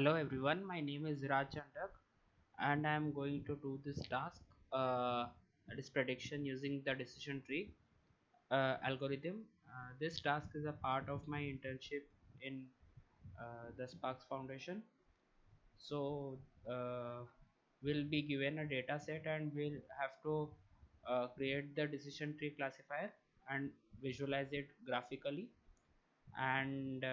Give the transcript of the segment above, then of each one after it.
Hello everyone, my name is Raj Chandak and I am going to do this task, that is prediction using the decision tree algorithm. This task is a part of my internship in the Sparks Foundation. So we'll be given a data set and we'll have to create the decision tree classifier and visualize it graphically, and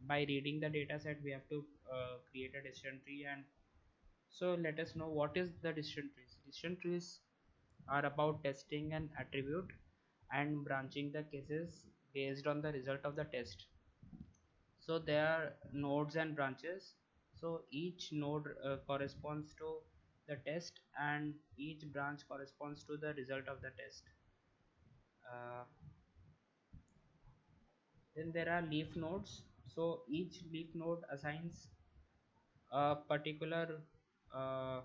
by reading the data set we have to create a decision tree. And so let us know what is the decision trees. Decision trees are about testing an attribute and branching the cases based on the result of the test. So there are nodes and branches. So each node corresponds to the test and each branch corresponds to the result of the test. uh, then there are leaf nodes. So each leaf node assigns a particular, uh,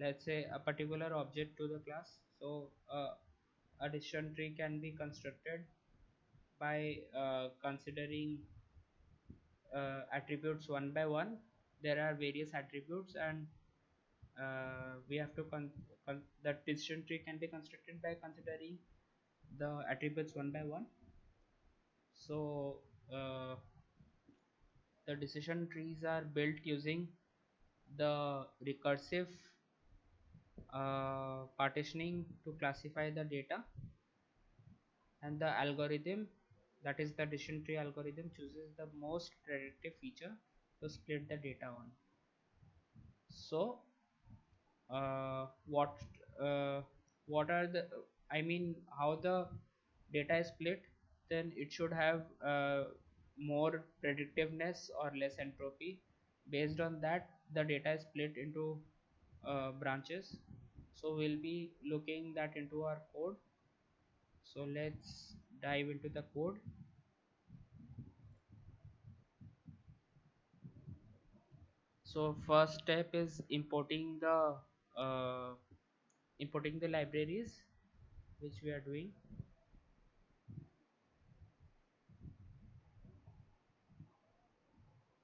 let's say, a particular object to the class. So a decision tree can be constructed by considering attributes one by one. There are various attributes, and we have to the decision tree can be constructed by considering the attributes one by one. So uh, the decision trees are built using the recursive partitioning to classify the data, and the algorithm, that is the decision tree algorithm, chooses the most predictive feature to split the data on. So what what are the, I mean, how the data is split? Then it should have more predictiveness or less entropy. Based on that, the data is split into branches. So we'll be looking that into our code. So let's dive into the code. So first step is uh, importing the libraries, which we are doing.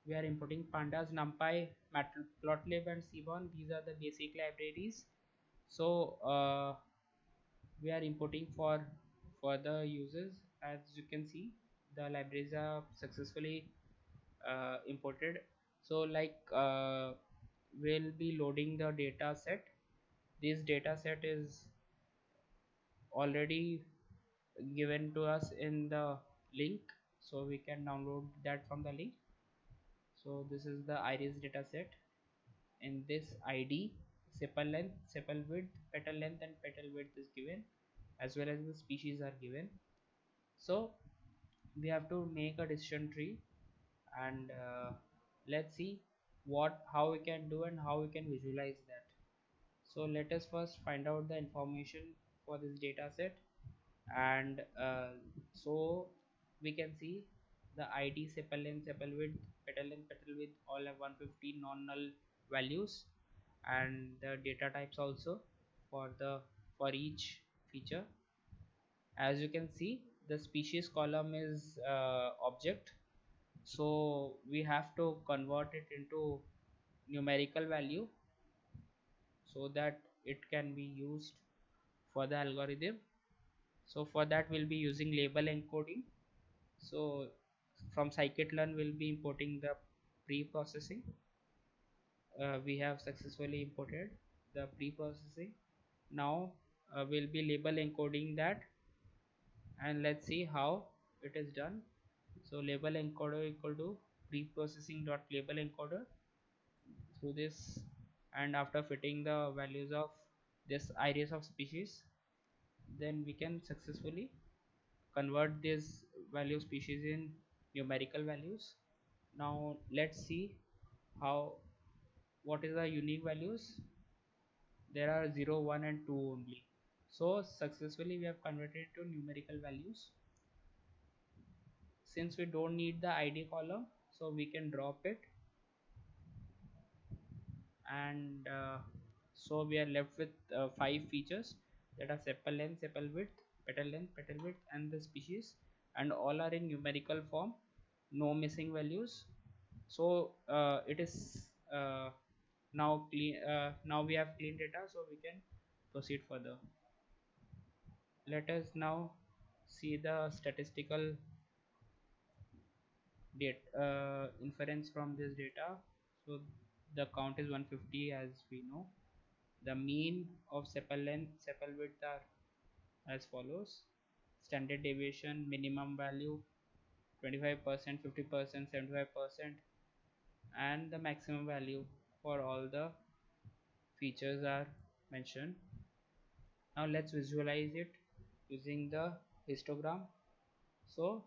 We are importing pandas, numpy, matplotlib, and seaborn. These are the basic libraries. So we are importing for the users. As you can see, the libraries are successfully imported. So like we'll be loading the data set. This data set is already given to us in the link, so we can download that from the link. So this is the iris data set. In this id, sepal length, sepal width, petal length, and petal width is given, as well as the species are given. So we have to make a decision tree, and let's see what how we can do and how we can visualize that. So let us first find out the information for this data set. And so we can see the id, sepal length, sepal width, petal width all have 150 non-null values, and the data types also for the for each feature. As you can see, the species column is object, so we have to convert it into numerical value so that it can be used for the algorithm. So for that we'll be using label encoding. So from scikit-learn we'll be importing the pre-processing. We have successfully imported the pre-processing. Now we'll be label encoding that, and let's see how it is done. So label encoder equal to pre-processing dot label encoder through this, and after fitting the values of this iris of species, then we can successfully convert this value species in numerical values. Now let's see how, what is the unique values. There are 0, 1, and 2 only. So successfully we have converted to numerical values. Since we don't need the id column, so we can drop it, and so we are left with 5 features, that are sepal length, sepal width, petal length, petal width, and the species, and all are in numerical form, no missing values. So it is now clean. Now we have clean data, so we can proceed further. Let us now see the statistical data inference from this data. So the count is 150 as we know. The mean of sepal length, sepal width are as follows: standard deviation, minimum value 25%, 50%, 75%, and the maximum value for all the features are mentioned. Now let's visualize it using the histogram. So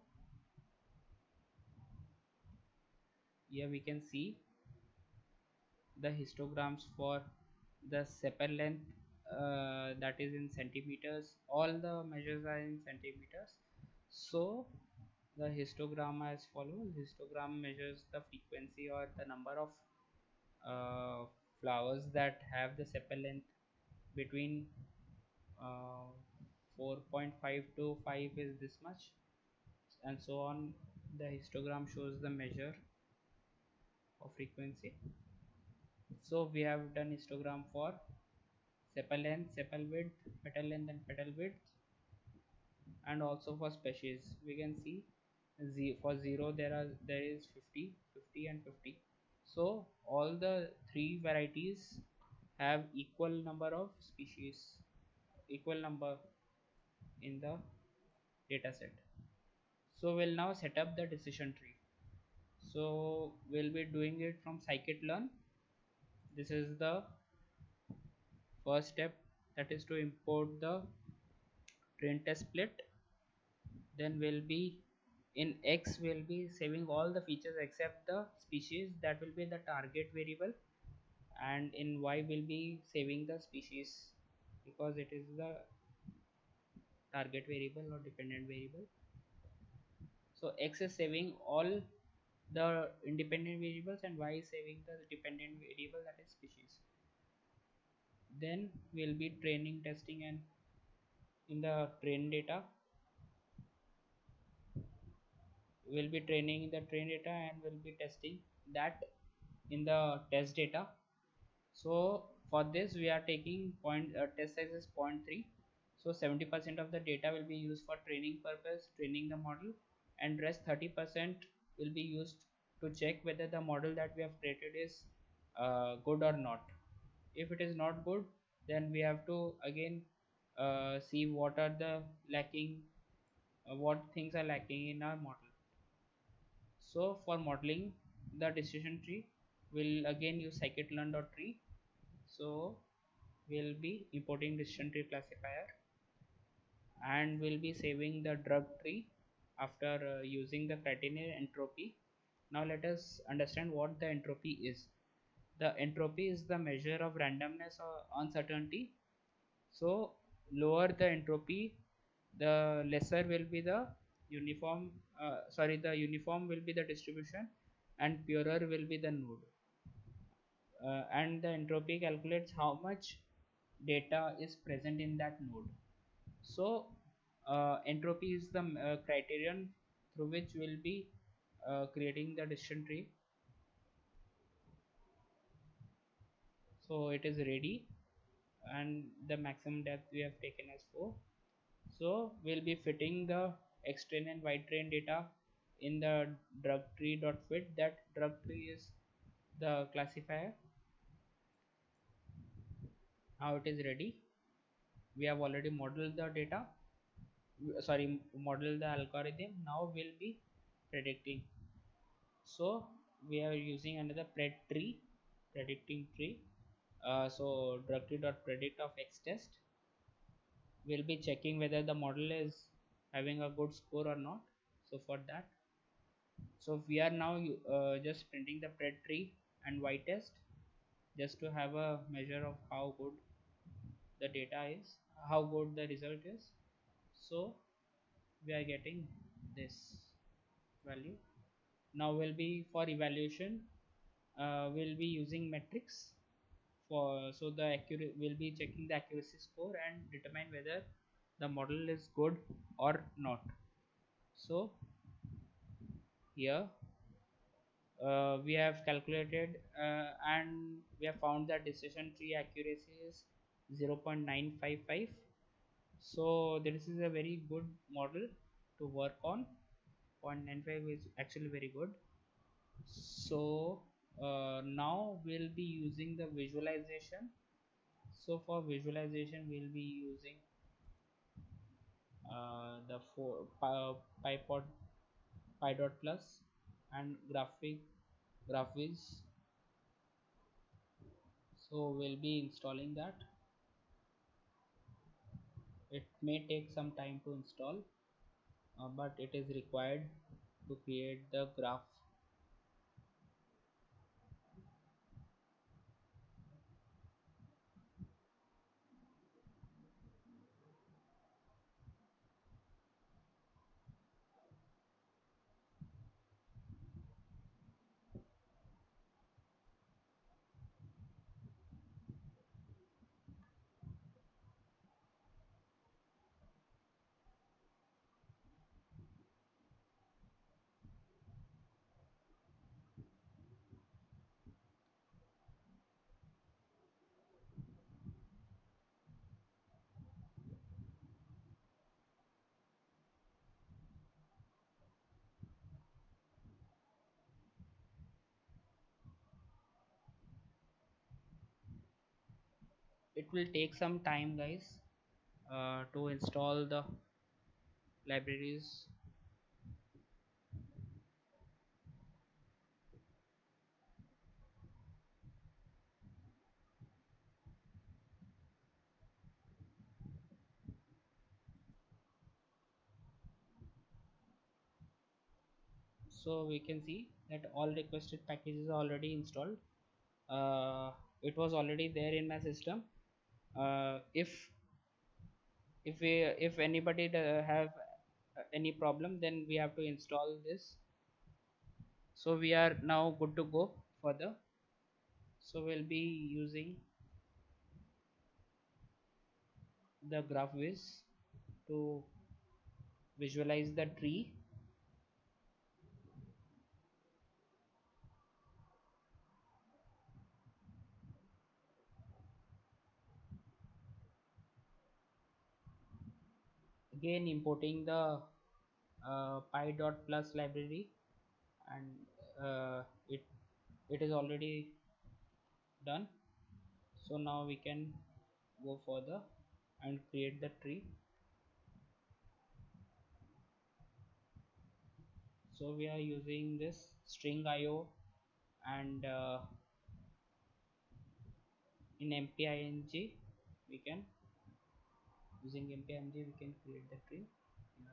here we can see the histograms for the sepal length, that is in centimeters. All the measures are in centimeters. So the histogram as follows: histogram measures the frequency or the number of uh, flowers that have the sepal length between uh, 4.5 to 5 is this much, and so on. The histogram shows the measure of frequency. So we have done histogram for sepal length, sepal width, petal length and petal width, and also for species. We can see for 0 there is 50, 50 and 50. So all the three varieties have equal number of species, equal number in the data set. So we'll now set up the decision tree. So we'll be doing it from scikit-learn. This is the first step, that is to import the train test split. Then we'll be in X will be saving all the features except the species, that will be the target variable, and in Y will be saving the species because it is the target variable or dependent variable. So X is saving all the independent variables and Y is saving the dependent variable, that is species. Then we'll be training, testing, and in the train data we'll be training the train data and we'll be testing that in the test data. So for this we are taking test size is 0.3. So 70% of the data will be used for training purpose, training the model, and rest 30% will be used to check whether the model that we have created is good or not. If it is not good, then we have to again see what are the lacking, what things are lacking in our model. So for modeling the decision tree, we'll again use scikit-learn.tree. So we'll be importing decision tree classifier and we'll be saving the drug tree after using the criterion entropy. Now let us understand what the entropy is. The entropy is the measure of randomness or uncertainty. So lower the entropy, the lesser will be the uniform, the uniform will be the distribution and purer will be the node. And the entropy calculates how much data is present in that node. So entropy is the criterion through which we'll be creating the decision tree. So it is ready and the maximum depth we have taken as 4. So we'll be fitting the X train and Y train data in the drug tree.fit. That drug tree is the classifier. Now it is ready. We have already modeled the data, model the algorithm. Now we'll be predicting. So we are using another predicting tree. So drug tree.predict of X test. We'll be checking whether the model is having a good score or not. So for that, so we are now just printing the pred tree and Y test just to have a measure of how good the data is, how good the result is. So we are getting this value. Now will be for evaluation, we'll be using metrics for, so the accurate, we'll be checking the accuracy score and determine whether the model is good or not. So here we have calculated and we have found that decision tree accuracy is 0.955. So this is a very good model to work on. 0.95 is actually very good. So now we'll be using the visualization. So for visualization we'll be using the PyPod PyDot plus and GraphViz. So we'll be installing that. It may take some time to install, but it is required to create the graph. It will take some time, guys, to install the libraries. So we can see that all requested packages are already installed. It was already there in my system. If anybody have any problem, then we have to install this. So we are now good to go further. So we'll be using the GraphViz to visualize the tree. Again importing the py.plus library, and uh, it it is already done. So now we can go further and create the tree. So we are using this string IO, and in mping we can using mping we can create the tree here.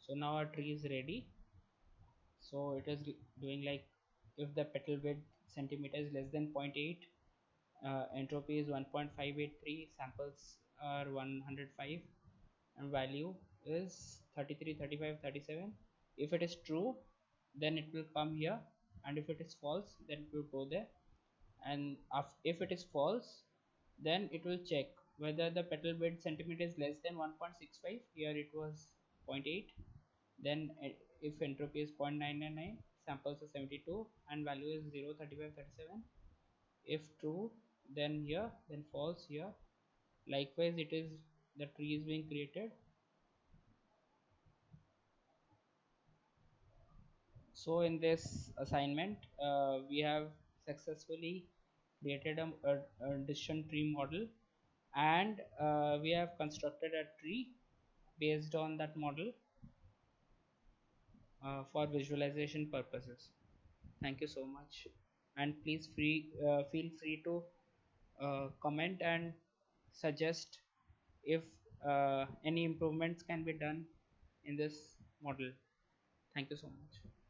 So now our tree is ready. So it is doing like, if the petal width centimeter is less than zero point 0.8, entropy is 1.583, samples are 105, and value is 33, 35, 37. If it is true, then it will come here, and if it is false, then it will go there. And if it is false, then it will check whether the petal width centimeter is less than 1.65. Here it was zero point 0.8. Then if entropy is 0.999, samples are 72, and value is 0, 35, 37. If true, then here, then false here. Likewise, it is the tree is being created. So in this assignment, we have successfully created a decision tree model, and we have constructed a tree based on that model for visualization purposes. Thank you so much, and please feel free to comment and suggest if any improvements can be done in this model. Thank you so much.